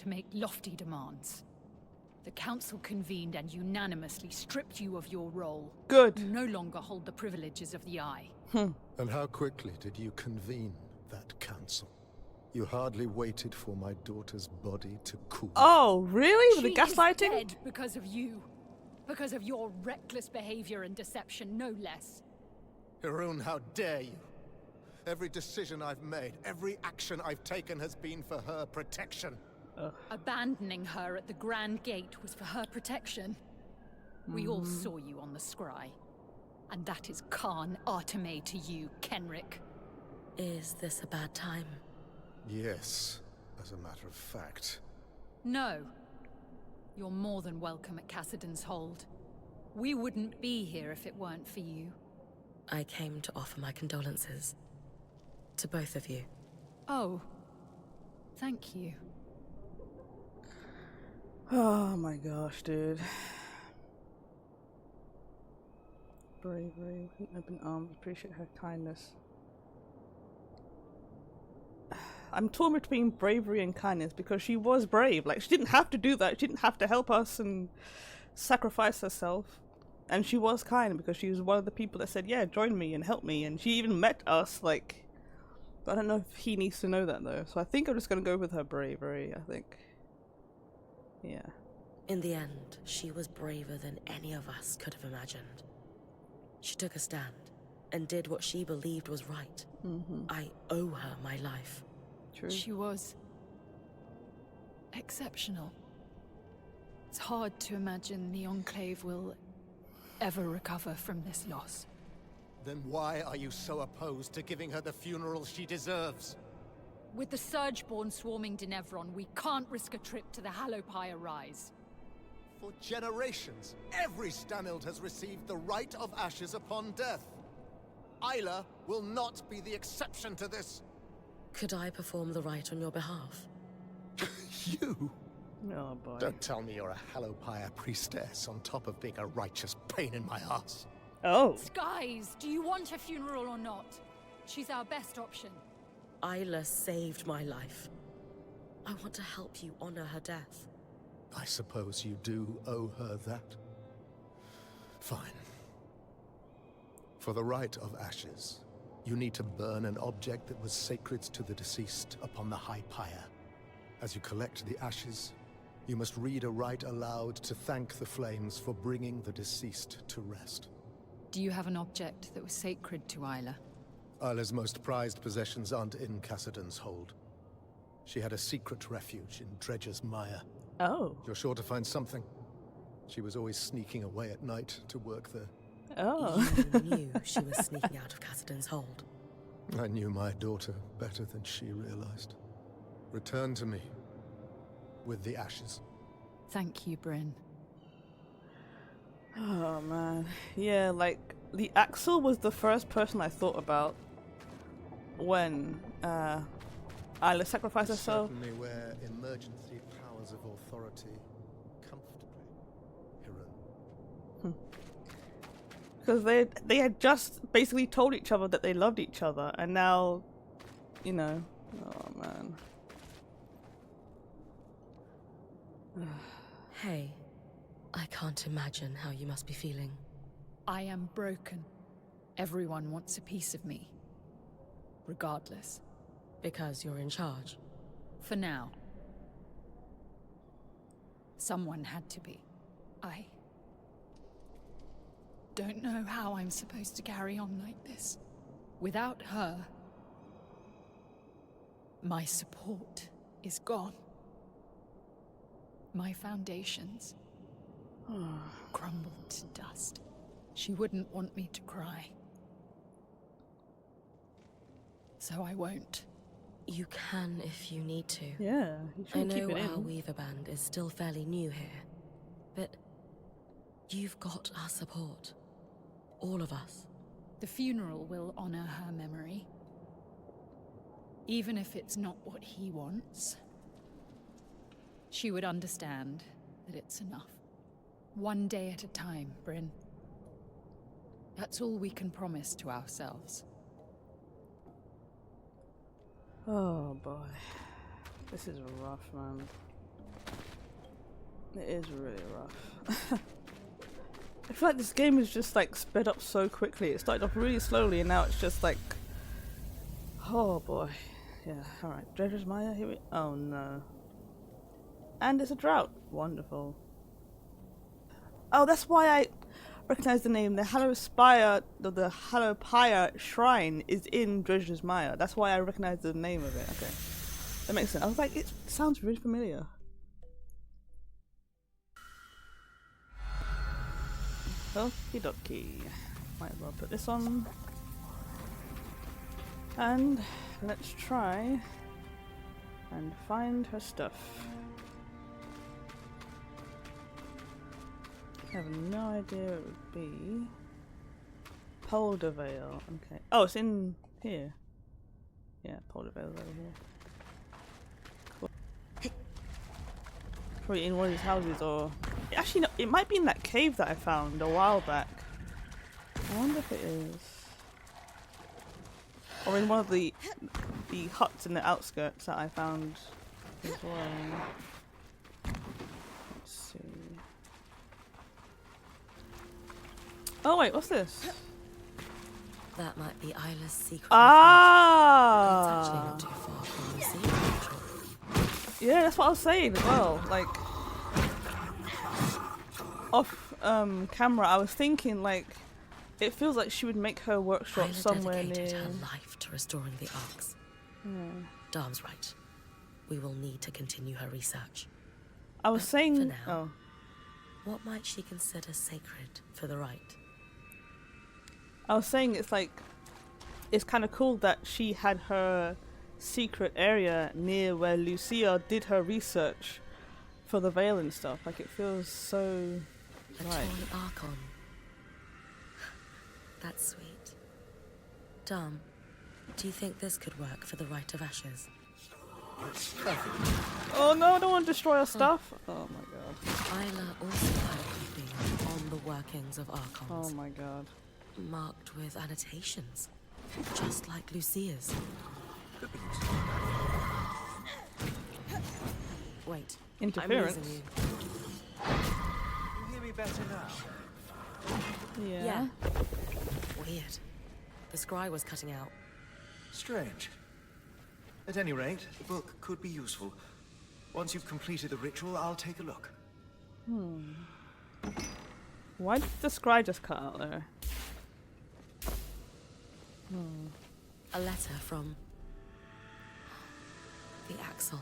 to make lofty demands. The council convened and unanimously stripped you of your role. Good. You no longer hold the privileges of the Eye. And how quickly did you convene that council? You hardly waited for my daughter's body to cool. Oh, really? With the gaslighting? She is dead because of you. Because of your reckless behavior and deception, no less. Hiroun, how dare you? Every decision I've made, every action I've taken has been for her protection. Abandoning her at the Grand Gate was for her protection. We all saw you on the scry. And that is Khan Arteme to you, Kenrick. Is this a bad time? Yes, as a matter of fact. No. You're more than welcome at Cassidon's Hold. We wouldn't be here if it weren't for you. I came to offer my condolences. To both of you. Oh. Thank you. Oh my gosh, dude. Bravery, open arms, appreciate her kindness. I'm torn between bravery and kindness because she was brave. Like, she didn't have to do that. She didn't have to help us and sacrifice herself. And she was kind because she was one of the people that said, yeah, join me and help me. And she even met us, like... But I don't know if he needs to know that, though. So I think I'm just going to go with her bravery, I think. Yeah. In the end, she was braver than any of us could have imagined. She took a stand and did what she believed was right. I owe her my life. True. She was... exceptional. It's hard to imagine the Enclave will ever recover from this loss. Then why are you so opposed to giving her the funeral she deserves? With the Surgeborn swarming Denevron, we can't risk a trip to the Hallowpire Rise. For generations, every Stanild has received the right of ashes upon death. Isla will not be the exception to this. Could I perform the rite on your behalf? You? Oh boy. Don't tell me you're a Hallowpire priestess on top of being a righteous pain in my ass. Oh. Skies, do you want a funeral or not? She's our best option. Isla saved my life. I want to help you honor her death. I suppose you do owe her that. Fine. For the rite of ashes, you need to burn an object that was sacred to the deceased upon the High Pyre. As you collect the ashes, you must read a rite aloud to thank the flames for bringing the deceased to rest. Do you have an object that was sacred to Isla? Isla's most prized possessions aren't in Cassidon's Hold. She had a secret refuge in Dredger's Mire. Oh. You're sure to find something. She was always sneaking away at night to work there. Oh. You knew she was sneaking out of Cassidon's Hold. I knew my daughter better than she realized. Return to me with the ashes. Thank you, Brynn. Oh man. Yeah, like, the Axel was the first person I thought about when Isla sacrificed herself. Certainly wear emergency powers of authority comfortably, Hiroun. Because they had just basically told each other that they loved each other, and now, you know, oh man. Hey, I can't imagine how you must be feeling. I am broken. Everyone wants a piece of me. Regardless. Because you're in charge. For now. Someone had to be. I don't know how I'm supposed to carry on like this. Without her, my support is gone. My foundations crumbled to dust. She wouldn't want me to cry. So I won't. You can if you need to. Yeah, you I should keep know it our in. Weaver Band is still fairly new here, but you've got our support. All of us. The funeral will honor her memory. Even if it's not what he wants. She would understand that it's enough. One day at a time, Brynn. That's all we can promise to ourselves. Oh boy. This is rough, man. It is really rough. I feel like this game is just like sped up so quickly. It started off really slowly and now it's just like, oh boy. Yeah, alright. Dredger's Maya, here we... Oh no. And it's a drought. Wonderful. Oh, that's why I recognize the name. The the Halopaya Shrine is in Dredger's Maya. That's why I recognize the name of it. Okay. That makes sense. I was like, it sounds really familiar. Okie dokie. Might as well put this on. And let's try and find her stuff. I have no idea what it would be. Polder Veil. Okay. Oh, it's in here. Yeah, Polder Veil's over here. Cool. Probably in one of these houses, or actually no, it might be in that cave that I found a while back. I wonder if it is. Or in one of the huts in the outskirts that I found as well. Let's see. Oh wait, what's this? That might be Isla's secret. Ah! It's actually not too far from the sea. Yeah, that's what I was saying as well. Like, off camera, I was thinking like, it feels like she would make her workshop Isla somewhere dedicated near. her life to restoring the arcs. Darm's right. We will need to continue her research. I was saying. For now. Oh. What might she consider sacred for the right? I was saying it's like, it's kind of cool that she had her secret area near where Lucia did her research for the veil and stuff. Like, it feels so A right. torn archon. That's sweet. Darm, do you think this could work for the Rite of Ashes? Oh no, I don't want to destroy her stuff. Oh my god. Isla also had a copy on the workings of archons. Oh my god. Marked with annotations, just like Lucia's. Wait, Interference. I'm losing you. You hear me better now? Yeah. Weird. The scry was cutting out. Strange. At any rate, the book could be useful. Once you've completed the ritual, I'll take a look. Why did the scry just cut out there? A letter from the Axel.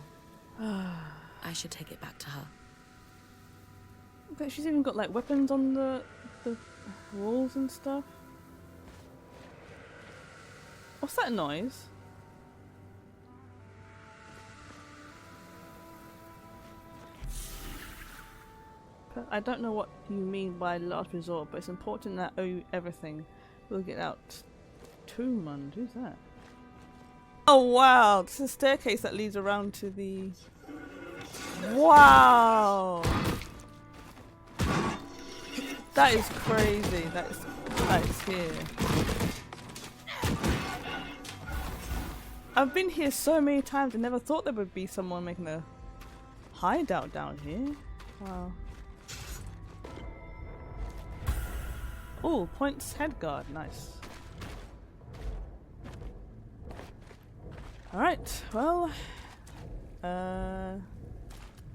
I should take it back to her. Okay, she's even got like weapons on the walls and stuff. What's that noise? I don't know what you mean by last resort, but it's important that owe you everything. We'll get out. Tombund, who's that? Oh wow, this is a staircase that leads around to the... Wow! That is crazy, that is here. I've been here so many times and never thought there would be someone making a hideout down here. Wow. Oh, points head guard, nice. Alright, well, I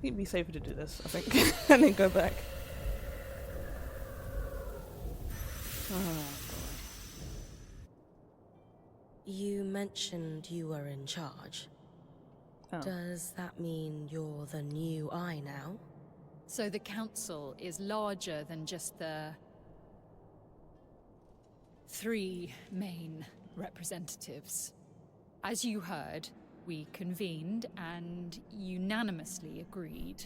think it'd be safer to do this, I think, and then go back. Oh, boy. You mentioned you were in charge. Oh. Does that mean you're the new Eye now? So the council is larger than just the 3 main representatives. As you heard, we convened and unanimously agreed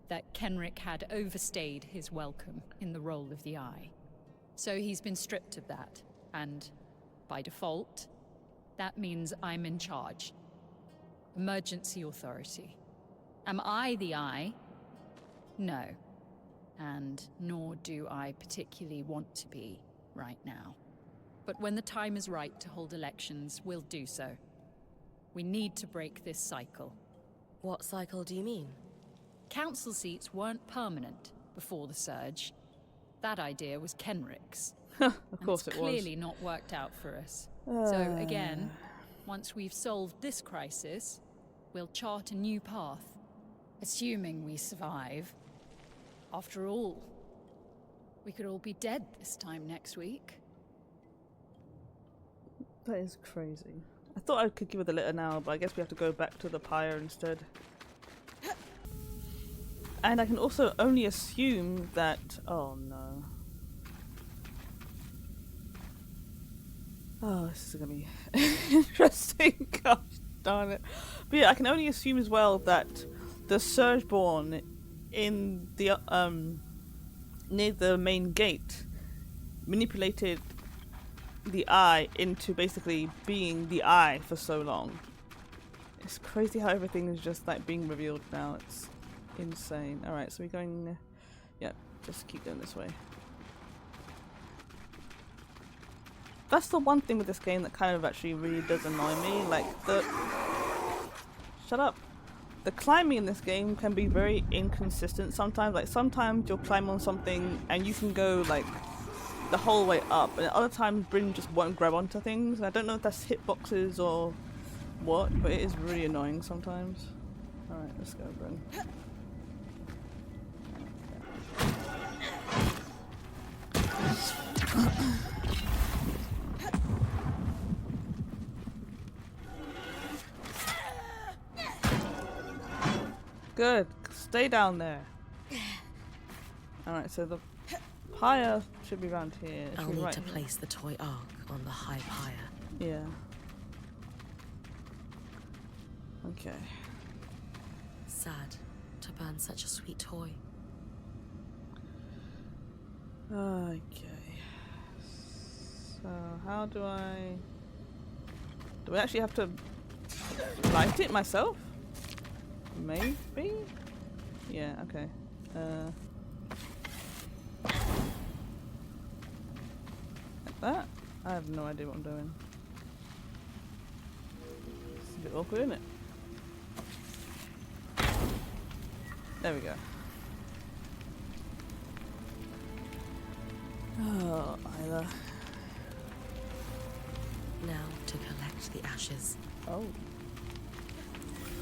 that Kenrick had overstayed his welcome in the role of the Eye. So he's been stripped of that, and by default, that means I'm in charge. Emergency authority. Am I the Eye? No. And nor do I particularly want to be right now. But when the time is right to hold elections, we'll do so. We need to break this cycle. What cycle do you mean? council seats weren't permanent before the surge. That idea was Kenrick's. Of course It's it was. clearly not worked out for us. So again, once we've solved this crisis, we'll chart a new path. Assuming we survive. After all, we could all be dead this time next week. That is crazy. I thought I could give her the letter now, but I guess we have to go back to the pyre instead. And I can also only assume that... Oh no. Oh, this is gonna be interesting. Gosh darn it. But yeah, I can only assume as well that the Surgeborn in the near the main gate manipulated the eye into basically being the eye for so long. It's crazy how everything is just like being revealed now. It's insane. Alright, so we're going... Yeah, just keep going this way. That's the one thing with this game that kind of actually really does annoy me. Like the... Shut up. The climbing in this game can be very inconsistent sometimes. Like sometimes you'll climb on something and you can go like the whole way up, and other times Brynn just won't grab onto things. I don't know if that's hitboxes or what, but it is really annoying sometimes. Alright, let's go, Brynn. Good. Stay down there. Alright, so the pyre should be around here. I'll Should be need right to here. place the toy ark on the high pyre. Yeah. Okay. Sad to burn such a sweet toy. Okay. So how do I... Do I actually have to light it myself? Maybe? Yeah, okay. Like that? I have no idea what I'm doing. It's a bit awkward, isn't it? There we go. Oh, Isla. Now to collect the ashes. Oh.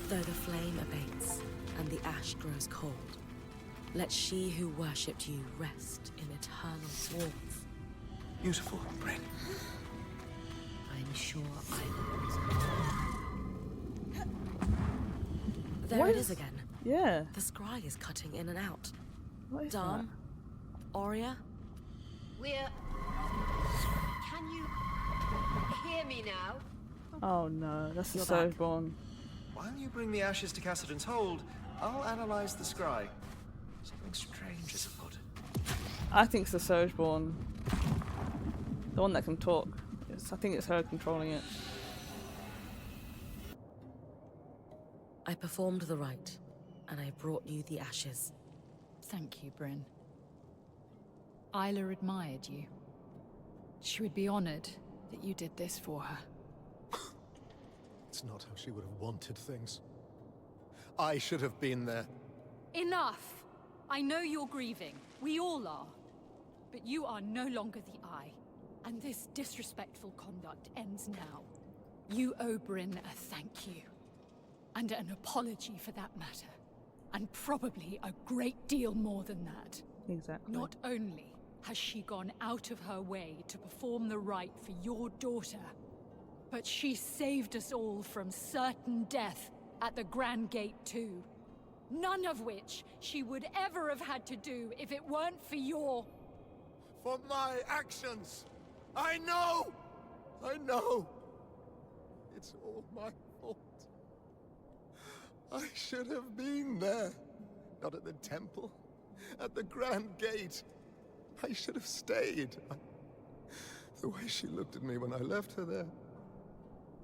Though the flame abates and the ash grows cold, let she who worshipped you rest in eternal warmth. Beautiful, Brynn. I'm sure I will. There What it is- is again. Yeah. The scry is cutting in and out. What is Dom, Aurea, We're... Can you hear me now? that? Oh no, that's the You're back. Surgeborn. While you bring the ashes to Cassidy's hold, I'll analyze the scry. Something strange is afoot. I think it's the Surgeborn. The one that can talk. I think it's her controlling it. I performed the rite, and I brought you the ashes. Thank you, Brynn. Isla admired you. She would be honored that you did this for her. It's not how she would have wanted things. I should have been there. Enough! I know you're grieving. We all are. But you are no longer the Eye. And this disrespectful conduct ends now. You owe Brynn a thank you. And an apology for that matter. And probably a great deal more than that. Exactly. Not only has she gone out of her way to perform the rite for your daughter, but she saved us all from certain death at the Grand Gate too. None of which she would ever have had to do if it weren't for your... For my actions! I know! I know! It's all my fault. I should have been there. Not at the temple. At the Grand Gate. I should have stayed. The way she looked at me when I left her there.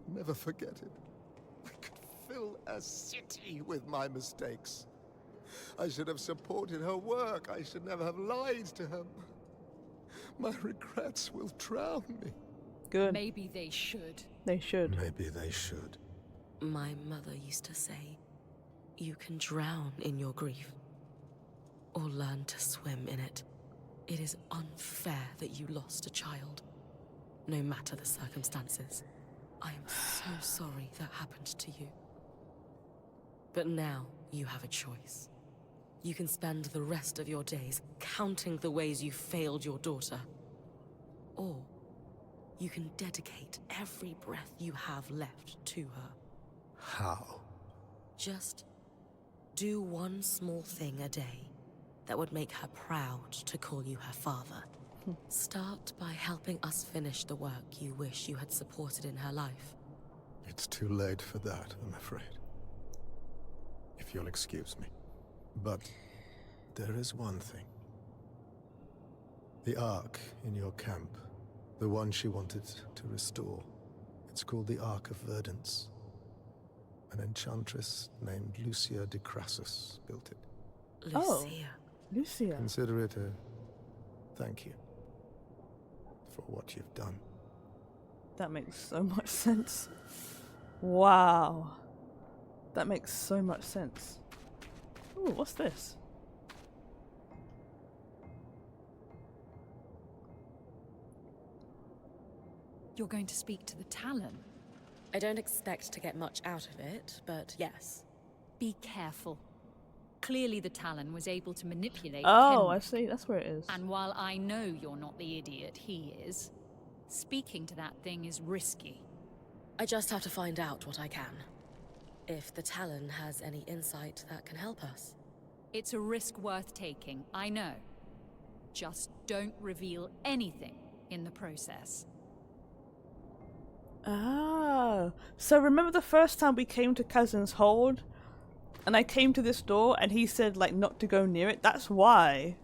I'll never forget it. I could fill a city with my mistakes. I should have supported her work. I should never have lied to her. My regrets will drown me. Good. Maybe they should. They should. Maybe they should. My mother used to say, you can drown in your grief. or learn to swim in it. It is unfair that you lost a child, no matter the circumstances. I am so sorry that happened to you. But now you have a choice. You can spend the rest of your days counting the ways you failed your daughter. Or you can dedicate every breath you have left to her. How? Just do one small thing a day that would make her proud to call you her father. Start by helping us finish the work you wish you had supported in her life. It's too late for that, I'm afraid. If you'll excuse me. But there is one thing. The Ark in your camp, the one she wanted to restore. It's called the Ark of Verdance. An enchantress named Lucia de Crassus built it. Lucia. Oh, Lucia. Consider it a thank you for what you've done. That makes so much sense. Wow. That makes so much sense. Ooh, what's this? You're going to speak to the Talon? I don't expect to get much out of it, but yes. Be careful. Clearly the Talon was able to manipulate Oh, Kenrick. I see. That's where it is. And while I know you're not the idiot he is, speaking to that thing is risky. I just have to find out what I can. If the Talon has any insight that can help us. It's a risk worth taking, I know. Just don't reveal anything in the process. Ah, so remember the first time we came to Cousin's Hold? And I came to this door and he said, like, not to go near it? That's why.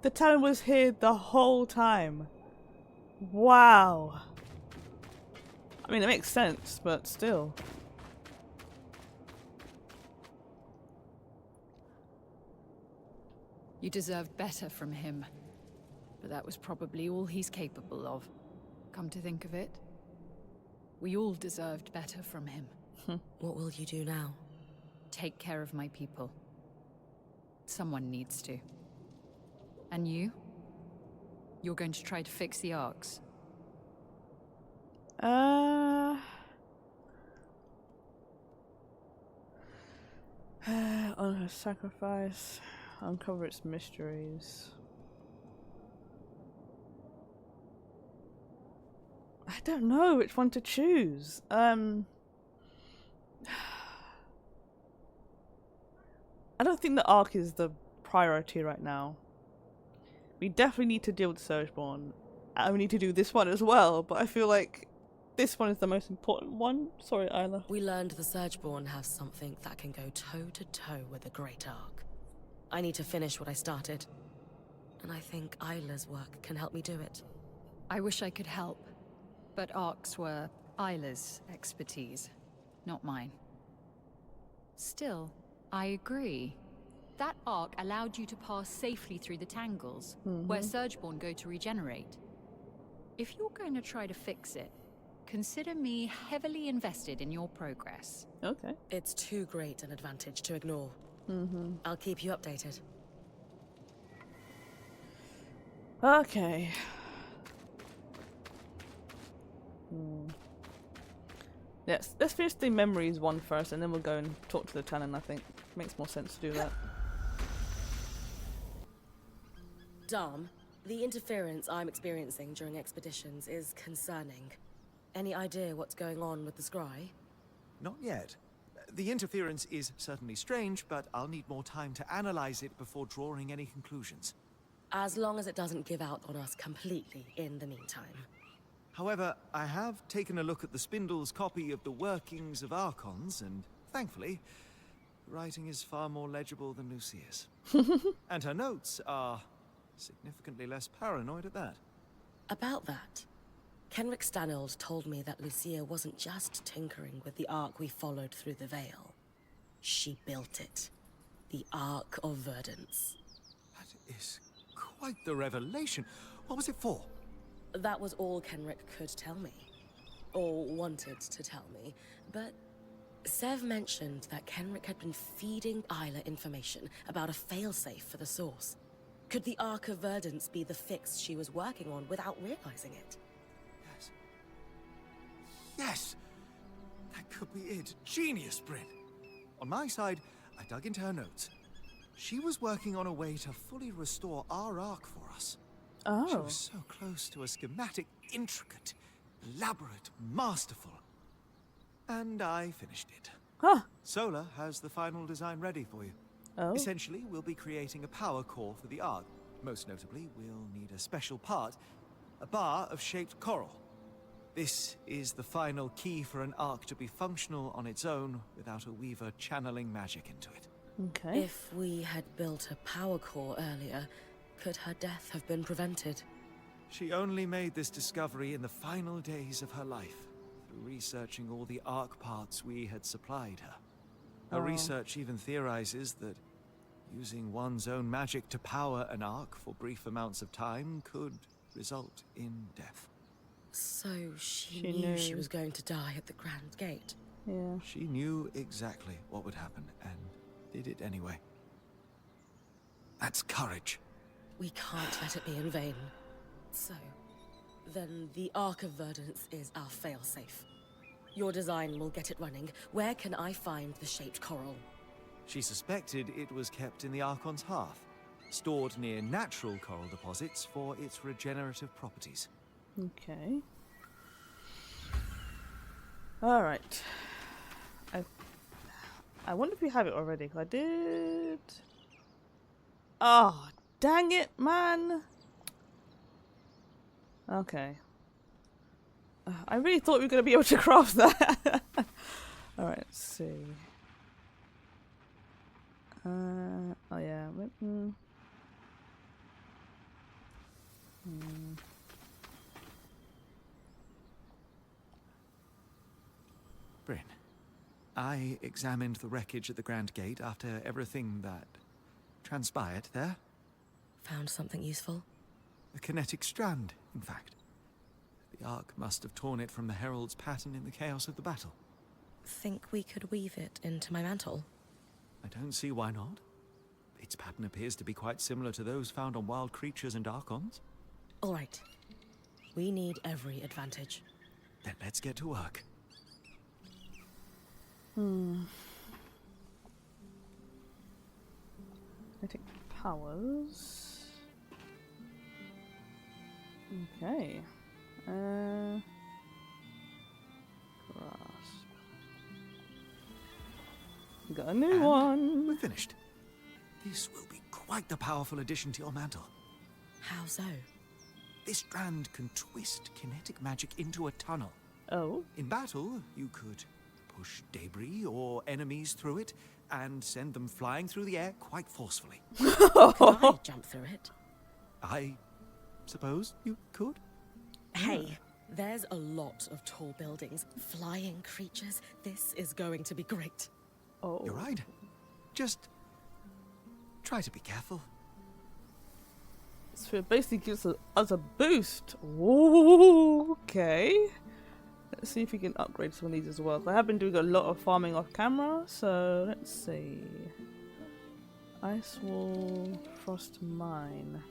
The Talon was here the whole time. Wow. I mean, it makes sense, but still. You deserved better from him. But that was probably all he's capable of. Come to think of it, we all deserved better from him. What will you do now? Take care of my people. Someone needs to. And you? You're going to try to fix the arcs. Honor her sacrifice. Uncover its mysteries. I don't know which one to choose. I don't think the Ark is the priority right now. We definitely need to deal with Surgeborn. And we need to do this one as well, but I feel like this one is the most important one. Sorry, Isla. We learned the Surgeborn have something that can go toe-to-toe with the Great Ark. I need to finish what I started. And I think Isla's work can help me do it. I wish I could help, but arcs were Isla's expertise, not mine. Still, I agree. That arc allowed you to pass safely through the tangles, where Surgeborn go to regenerate. If you're going to try to fix it, consider me heavily invested in your progress. Okay. It's too great an advantage to ignore. I'll keep you updated. Okay. Let's finish the memories one first, and then we'll go and talk to the Talon. I think makes more sense to do that. Dom, the interference I'm experiencing during expeditions is concerning. Any idea what's going on with the scry? Not yet. The interference is certainly strange, but I'll need more time to analyze it before drawing any conclusions. As long as it doesn't give out on us completely in the meantime. However, I have taken a look at the Spindle's copy of the workings of Archons, and thankfully, writing is far more legible than Lucia's. And her notes are significantly less paranoid at that. About that, Kenrick Stanold told me that Lucia wasn't just tinkering with the Ark we followed through the Veil. She built it. The Ark of Verdance. That is quite the revelation. What was it for? That was all Kenrick could tell me. Or wanted to tell me. But Sev mentioned that Kenrick had been feeding Isla information about a failsafe for the source. Could the Ark of Verdance be the fix she was working on without realizing it? Yes. Yes! That could be it. Genius, Brynn. On my side, I dug into her notes. She was working on a way to fully restore our Ark for us. Oh. She was so close to a schematic, intricate, elaborate, masterful. And I finished it. Huh. Solar has the final design ready for you. Oh. Essentially, we'll be creating a power core for the Ark. Most notably, we'll need a special part, a bar of shaped coral. This is the final key for an Ark to be functional on its own without a Weaver channeling magic into it. Okay. If we had built a power core earlier, could her death have been prevented? She only made this discovery in the final days of her life, through researching all the Ark parts we had supplied her. Her research even theorizes that using one's own magic to power an Ark for brief amounts of time could result in death. So she She knew knew. she was going to die at the Grand Gate. Yeah. She knew exactly what would happen and did it anyway. That's courage. We can't let it be in vain. So, then the Ark of Verdance is our failsafe. Your design will get it running. Where can I find the shaped coral? She suspected it was kept in the Archon's hearth, stored near natural coral deposits for its regenerative properties. Okay. Alright. I wonder if we have it already, 'cause I did... Oh, dang it, man! Okay. I really thought we were going to be able to craft that. Alright, let's see. Oh yeah. Brynn, I examined the wreckage at the Grand Gate after everything that transpired there. Found something useful? A kinetic strand, in fact. The Ark must have torn it from the Herald's pattern in the chaos of the battle. Think we could weave it into my mantle? I don't see why not. Its pattern appears to be quite similar to those found on wild creatures and Archons. All right. We need every advantage. Then let's get to work. Kinetic powers. Okay. Grasp. Got a new And one. we're finished. This will be quite the powerful addition to your mantle. How so? This strand can twist kinetic magic into a tunnel. Oh. In battle, you could push debris or enemies through it and send them flying through the air quite forcefully. Could I jump through it? I suppose you could? Hey, there's a lot of tall buildings, flying creatures. This is going to be great. Oh. You're right. Just try to be careful. So it basically gives us a boost. Ooh, okay. Let's see if we can upgrade some of these as well. I have been doing a lot of farming off camera, so let's see. Ice wall, frost mine.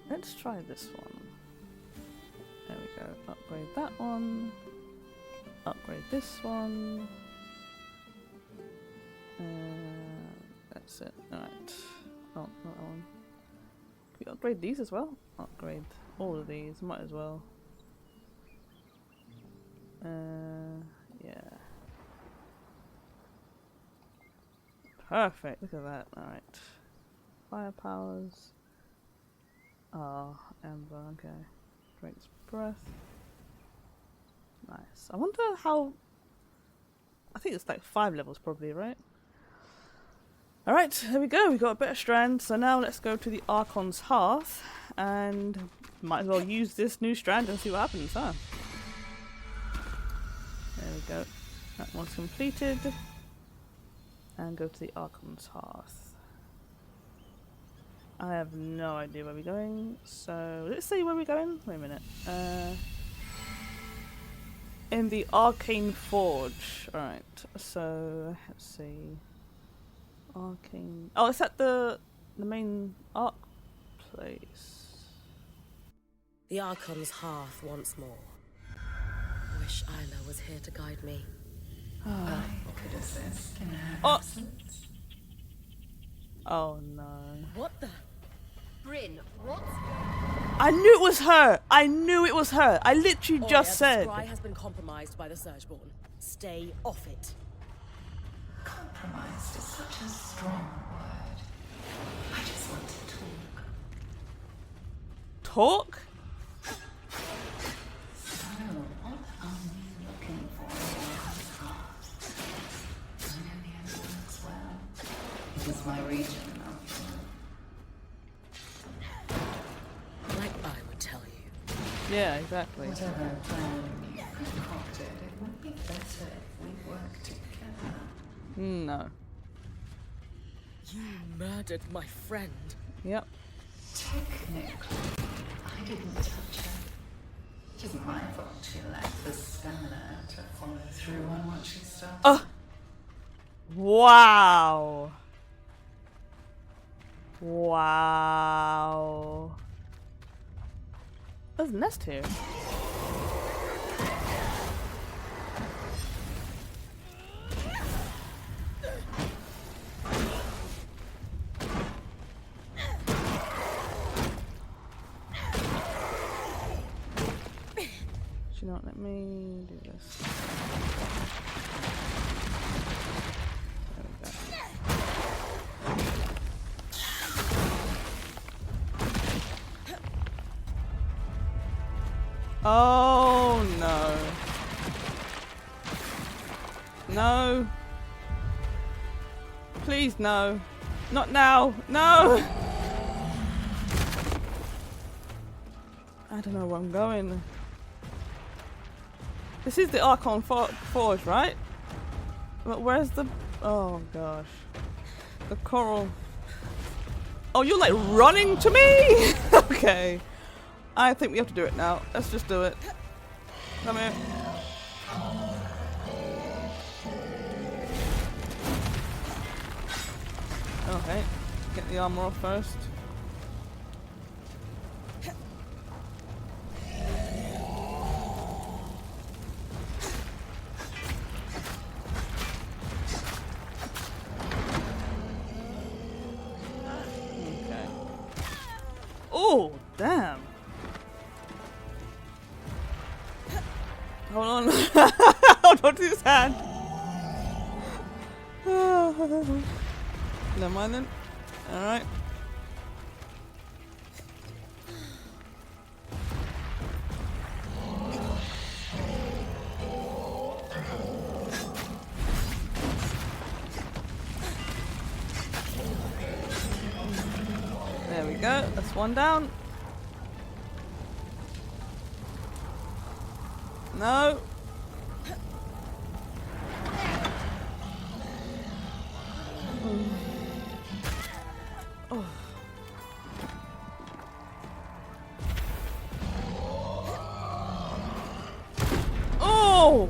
Let's try this one. There we go. Upgrade that one. Upgrade this one. That's it. Alright. Oh, not that one. Can we upgrade these as well? Upgrade all of these. Might as well. Yeah. Perfect. Look at that. Alright. Fire powers. Oh, Ember. Okay. Drake's breath. Nice. I wonder how... I think it's like 5 levels probably, right? Alright, there we go. We got a better strand. So now let's go to the Archon's Hearth and might as well use this new strand and see what happens, huh? There we go. That one's completed. And go to the Archon's Hearth. I have no idea where we're going. So let's see where we're going. Wait a minute. in the arcane forge. Alright, so let's see. Arcane. Oh, it's at the main arc place. The Archon's hearth once more. Wish Isla was here to guide me. I could assist in her Oh. absence. Oh no. What the? Brynn, what? I knew it was her! I knew it was her! I literally just said. The scry has been compromised by the Surgeborn. Stay off it. Compromised is such a strong word. I just want to talk. Talk? So, what are we looking for in God's heart? I know the Emperor's well. It is my region, after all. Like I would tell you. Yeah, exactly. Whatever plan you concocted, it would be better if we worked together. No. You murdered my friend. Yep. Technically, I didn't touch her. It isn't my fault she lacked the stamina to follow through on what she started. Oh! Wow! Wow. There's a nest here. Should not let me do this. There we go. Oh no. No. Please no. Not now. No. I don't know where I'm going. This is the Archon Forge, right? But where's the... Oh gosh. The coral. Oh, you're like running to me? Okay. I think we have to do it now. Let's just do it. Come here. Okay. Get the armor off first. Okay. Oh, damn. Hold on. Hold on to his hand. Never mind then. Alright. There we go. That's one down. No. Oh. Oh.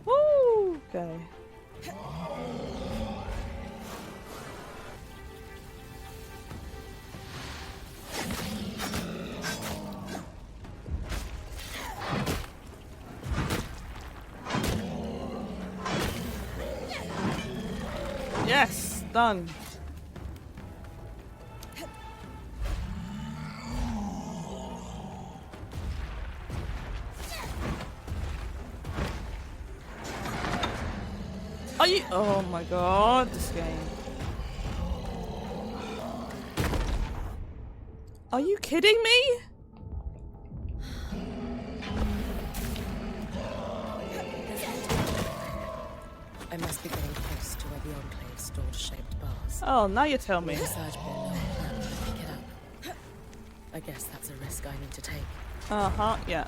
Woo. Okay. Yes, done. Are you? Oh my god, this game. Are you kidding me? I must be getting close to where the Enclave stored shaped bars. Oh, now you tell me. The Surgeborn know a plan to pick it up. I guess that's a risk I need to take. Uh-huh, yeah.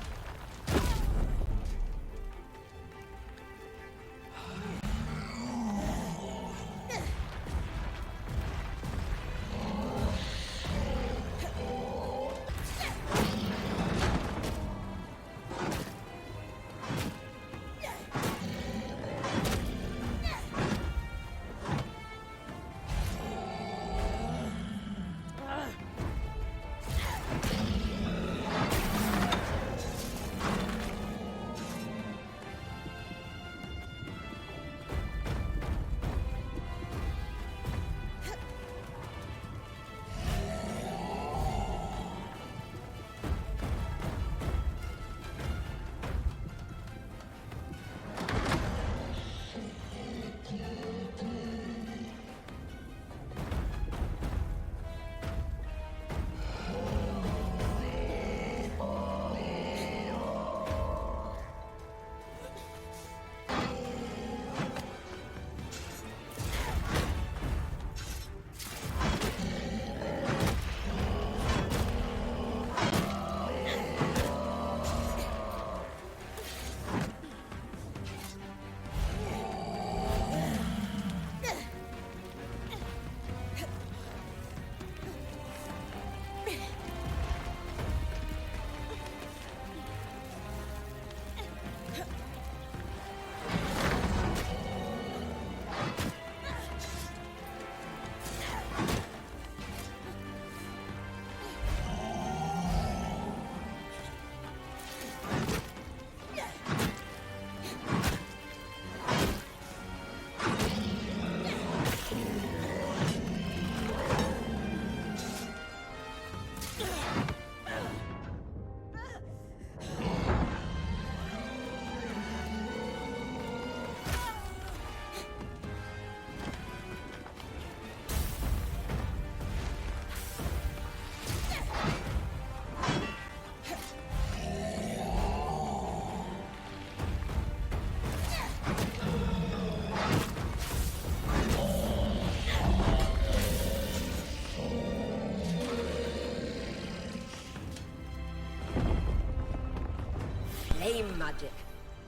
magic.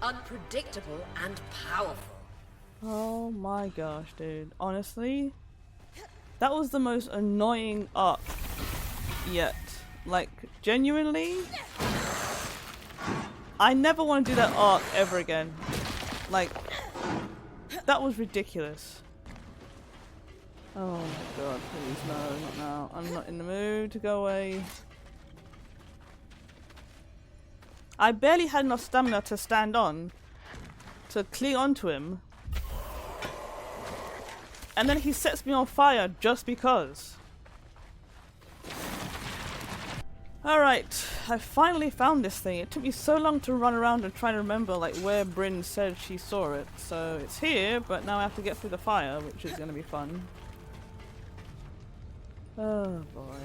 Unpredictable and powerful. Oh my gosh, dude. Honestly, that was the most annoying arc yet. Like, genuinely, I never want to do that arc ever again. Like, that was ridiculous. Oh my god, please no, not now. I'm not in the mood to go away. I barely had enough stamina to stand on, to cling onto him. And then he sets me on fire just because. Alright, I finally found this thing. It took me so long to run around and try to remember like where Brynn said she saw it. So it's here, but now I have to get through the fire, which is going to be fun. Oh boy.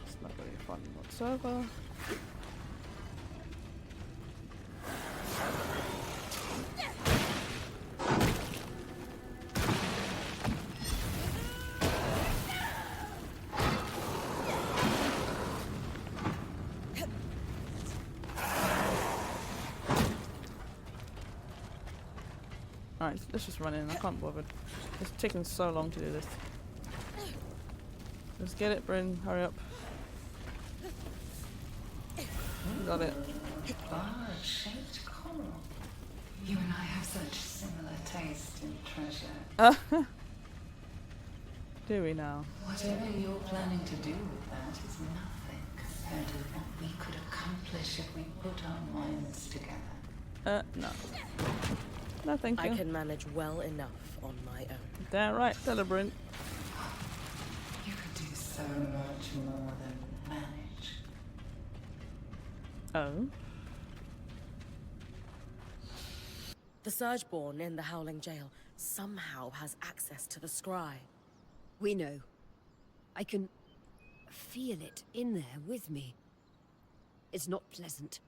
It's not very fun whatsoever. Alright, let's just run in. I can't bother. It's taking so long to do this. Let's get it, Brynn. Hurry up. Got it. Bar-shaped coral. You and I have such similar taste in treasure. Do we now? Whatever you're planning to do with that is nothing compared to what we could accomplish if we put our minds together. No. No, thank you. I can manage well enough on my own. Damn right, tell her, Brynn. You could do so much more than manage. Oh. The Surgeborn in the Howling Jail somehow has access to the scry. We know. I can feel it in there with me. It's not pleasant.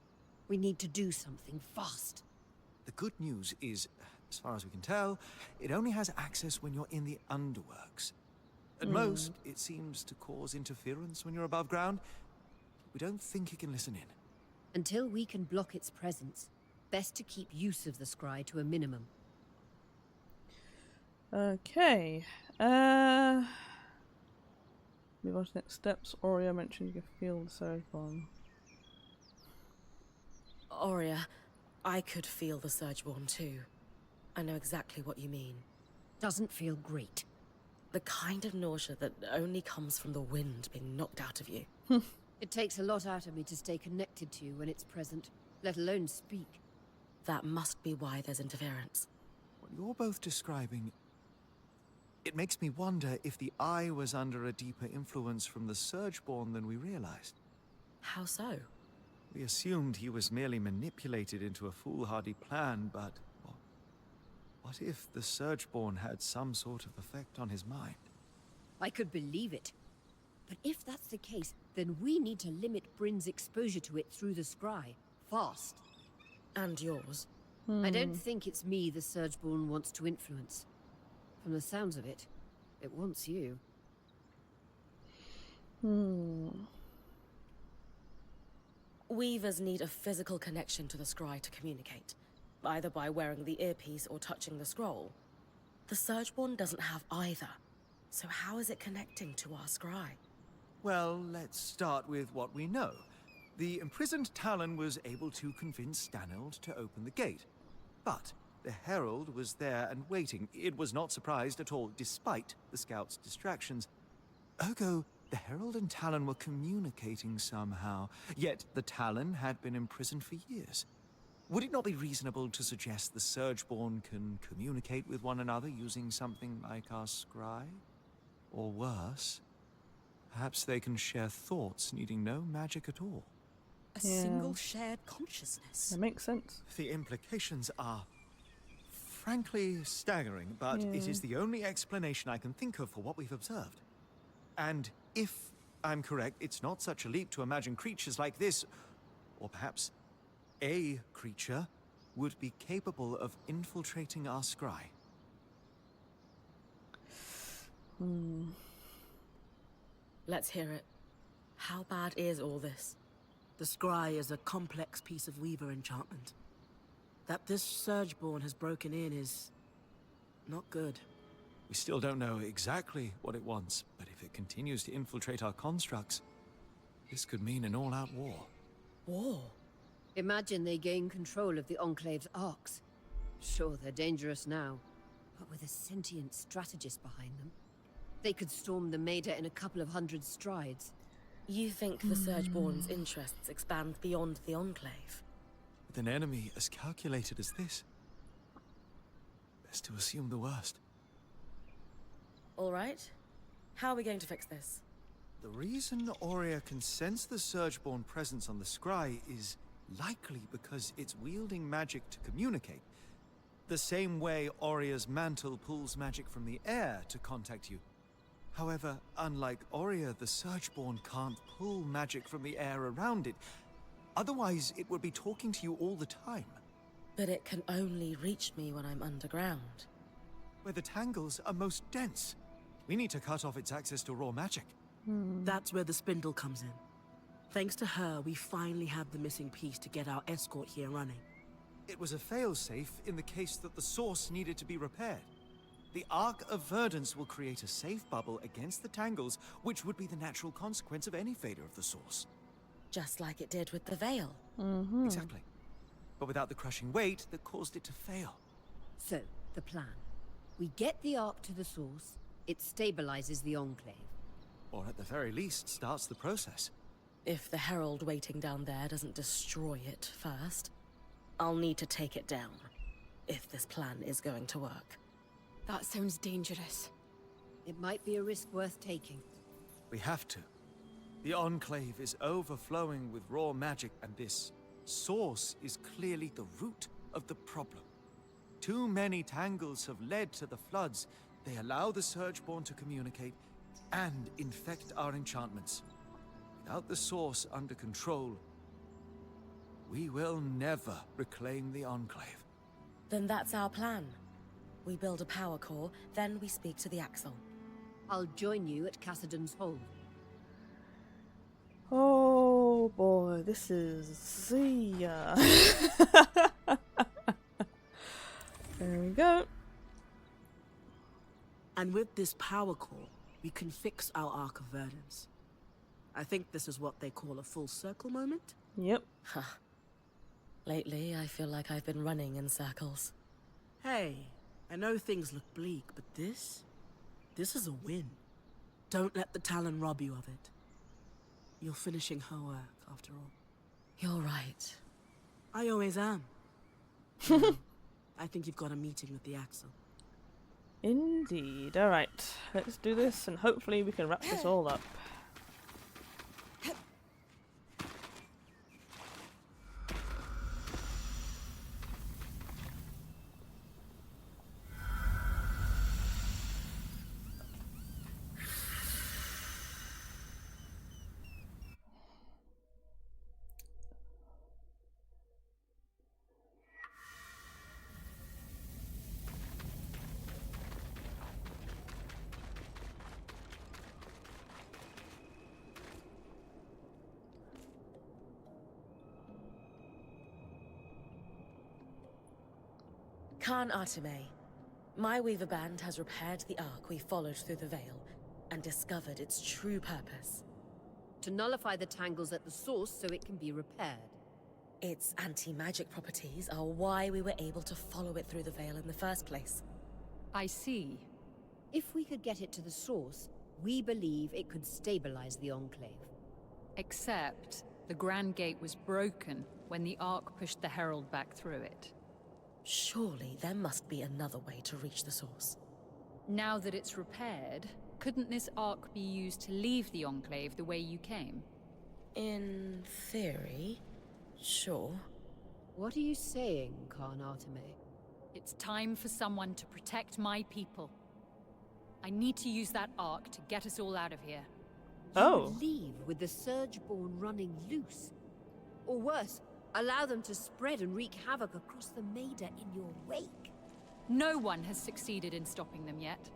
We need to do something fast. The good news is, as far as we can tell, it only has access when you're in the underworks. At most, it seems to cause interference when you're above ground. We don't think it can listen in. Until we can block its presence, best to keep use of the scry to a minimum. Okay. Move on to next steps. Aurea mentioned you can feel the surge bomb. Aurea, I could feel the Surgeborn too. I know exactly what you mean. Doesn't feel great. The kind of nausea that only comes from the wind being knocked out of you. It takes a lot out of me to stay connected to you when it's present, let alone speak. That must be why there's interference. What you're both describing, it makes me wonder if the Eye was under a deeper influence from the Surgeborn than we realized. How so? We assumed he was merely manipulated into a foolhardy plan, but what if the Surgeborn had some sort of effect on his mind? I could believe it. But if that's the case, then we need to limit Brynn's exposure to it through the scry. Fast. And yours. I don't think it's me the Surgeborn wants to influence. From the sounds of it, it wants you. Weavers need a physical connection to the scry to communicate, either by wearing the earpiece or touching the scroll. The Surgeborn doesn't have either, so how is it connecting to our scry? Well, let's start with what we know. The imprisoned Talon was able to convince Stanild to open the gate. But the Herald was there and waiting. It was not surprised at all, despite the scout's distractions. Ergo, the Herald and Talon were communicating somehow, yet the Talon had been imprisoned for years. Would it not be reasonable to suggest the Surgeborn can communicate with one another using something like our scry? Or worse, perhaps they can share thoughts needing no magic at all. A single shared consciousness. That makes sense. The implications are frankly staggering, but it is the only explanation I can think of for what we've observed. And if I'm correct, it's not such a leap to imagine creatures like this, or perhaps a creature, would be capable of infiltrating our scry. Let's hear it. How bad is all this? The scry is a complex piece of Weaver enchantment. That this Surgeborn has broken in is not good. We still don't know exactly what it wants, but if it continues to infiltrate our constructs, this could mean an all-out war. War? Imagine they gain control of the Enclave's arcs. Sure, they're dangerous now, but with a sentient strategist behind them, they could storm the Maida in a couple of 100 strides. You think the Surgeborn's interests expand beyond the Enclave? With an enemy as calculated as this, best to assume the worst. All right. How are we going to fix this? The reason Aurea can sense the Surgeborn presence on the scry is likely because it's wielding magic to communicate. The same way Aurea's mantle pulls magic from the air to contact you. However, unlike Aurea, the Surgeborn can't pull magic from the air around it. Otherwise, it would be talking to you all the time. But it can only reach me when I'm underground. Where the tangles are most dense. We need to cut off its access to raw magic. That's where the spindle comes in. Thanks to her, we finally have the missing piece to get our escort here running. It was a failsafe in the case that the source needed to be repaired. The Arc of Verdance will create a safe bubble against the tangles, which would be the natural consequence of any failure of the source. Just like it did with the Veil. Exactly. But without the crushing weight that caused it to fail. So, the plan. We get the Arc to the source, it stabilizes the Enclave. Or at the very least, starts the process. If the Herald waiting down there doesn't destroy it first, I'll need to take it down. If this plan is going to work. That sounds dangerous. It might be a risk worth taking. We have to. The Enclave is overflowing with raw magic, and this source is clearly the root of the problem. Too many tangles have led to the floods. They allow the Surgeborn to communicate and infect our enchantments. Without the source under control, we will never reclaim the Enclave. Then that's our plan. We build a power core, then we speak to the Axle. I'll join you at Cassidon's Hold. Oh boy, this is there we go. And with this power core, we can fix our Arc of Verdance. I think this is what they call a full circle moment. Yep. Huh. Lately, I feel like I've been running in circles. Hey, I know things look bleak, but this is a win. Don't let the Talon rob you of it. You're finishing her work, after all. You're right. I always am. Now, I think you've got a meeting with the Axle. Indeed. Alright, let's do this and hopefully we can wrap this all up. Khan Arteme, my Weaver band has repaired the Arc we followed through the Veil and discovered its true purpose. To nullify the tangles at the source so it can be repaired. Its anti-magic properties are why we were able to follow it through the Veil in the first place. I see. If we could get it to the source, we believe it could stabilize the Enclave. Except the Grand Gate was broken when the Ark pushed the Herald back through it. Surely there must be another way to reach the source. Now that it's repaired, couldn't this Ark be used to leave the Enclave the way you came? In theory, sure. What are you saying, Khan Arteme? It's time for someone to protect my people. I need to use that Ark to get us all out of here. Oh. You would leave with the Surgeborn running loose. Or worse, allow them to spread and wreak havoc across the Maida in your wake. No one has succeeded in stopping them yet.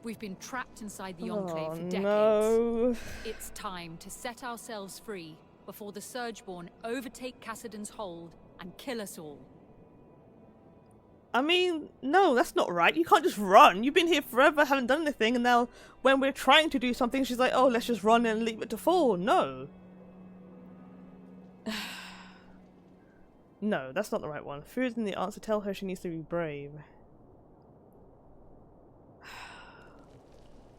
We've been trapped inside the Enclave for decades. No. It's time to set ourselves free before the Surgeborn overtake Cassidon's hold and kill us all. I mean, no, that's not right. You can't just run. You've been here forever, haven't done anything, and now when we're trying to do something, she's like, oh, let's just run and leave it to fall. No. No, that's not the right one. Fear isn't the answer. Tell her she needs to be brave.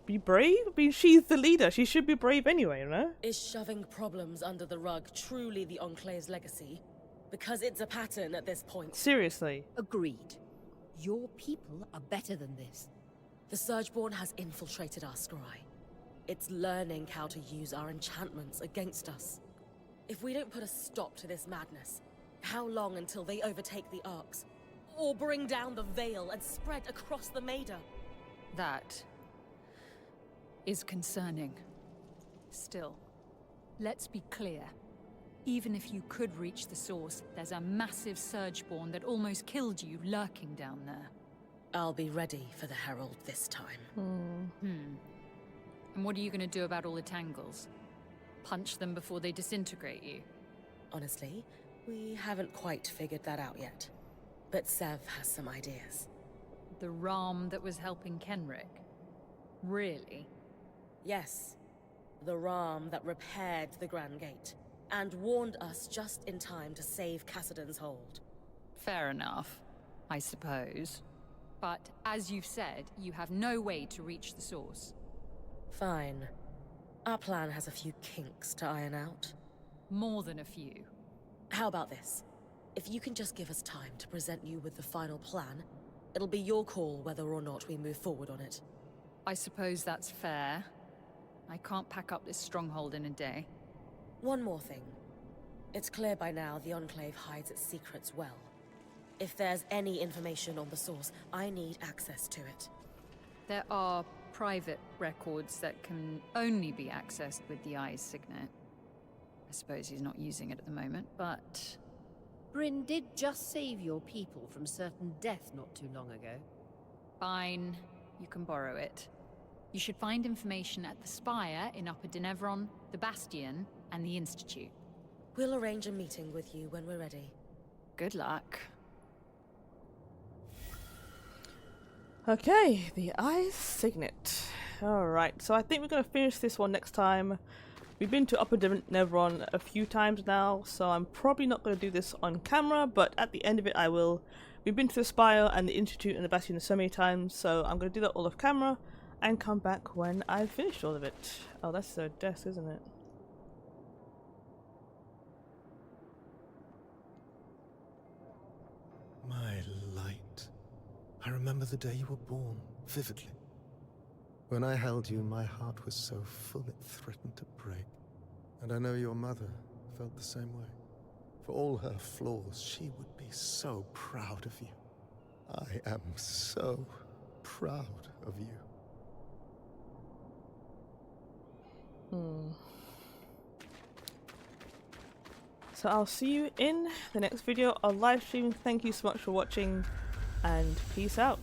Be brave? I mean, she's the leader. She should be brave anyway, no? Is shoving problems under the rug truly the Enclave's legacy? Because it's a pattern at this point. Seriously. Agreed. Your people are better than this. The Surgeborn has infiltrated our scry. It's learning how to use our enchantments against us. If we don't put a stop to this madness, how long until they overtake the Arcs? Or bring down the Veil and spread across the Maida? That is concerning. Still, let's be clear. Even if you could reach the source, there's a massive Surgeborn that almost killed you lurking down there. I'll be ready for the Herald this time. And what are you going to do about all the tangles? Punch them before they disintegrate you? Honestly, we haven't quite figured that out yet. But Sev has some ideas. The Ram that was helping Kenrick? Really? Yes. The Ram that repaired the Grand Gate. And warned us just in time to save Cassidon's hold. Fair enough, I suppose. But as you've said, you have no way to reach the source. Fine. Our plan has a few kinks to iron out. More than a few. How about this? If you can just give us time to present you with the final plan, it'll be your call whether or not we move forward on it. I suppose that's fair. I can't pack up this stronghold in a day. One more thing. It's clear by now the Enclave hides its secrets well. If there's any information on the source, I need access to it. There are private records that can only be accessed with the Eye's signet. I suppose he's not using it at the moment, but... Brynn did just save your people from certain death not too long ago. Fine. You can borrow it. You should find information at the Spire in Upper Denevron, the Bastion, and the Institute. We'll arrange a meeting with you when we're ready. Good luck. Okay, the Eye's signet. Alright, so I think we're going to finish this one next time. We've been to Upper Denevron a few times now, so I'm probably not going to do this on camera, but at the end of it I will. We've been to the Spire and the Institute and the Bastion so many times, so I'm going to do that all off camera and come back when I've finished all of it. Oh, that's the desk, isn't it? My light. I remember the day you were born, vividly. When I held you, my heart was so full it threatened to break. And I know your mother felt the same way. For all her flaws, she would be so proud of you. I am so proud of you. So I'll see you in the next video. I'll live stream. Thank you so much for watching, and peace out.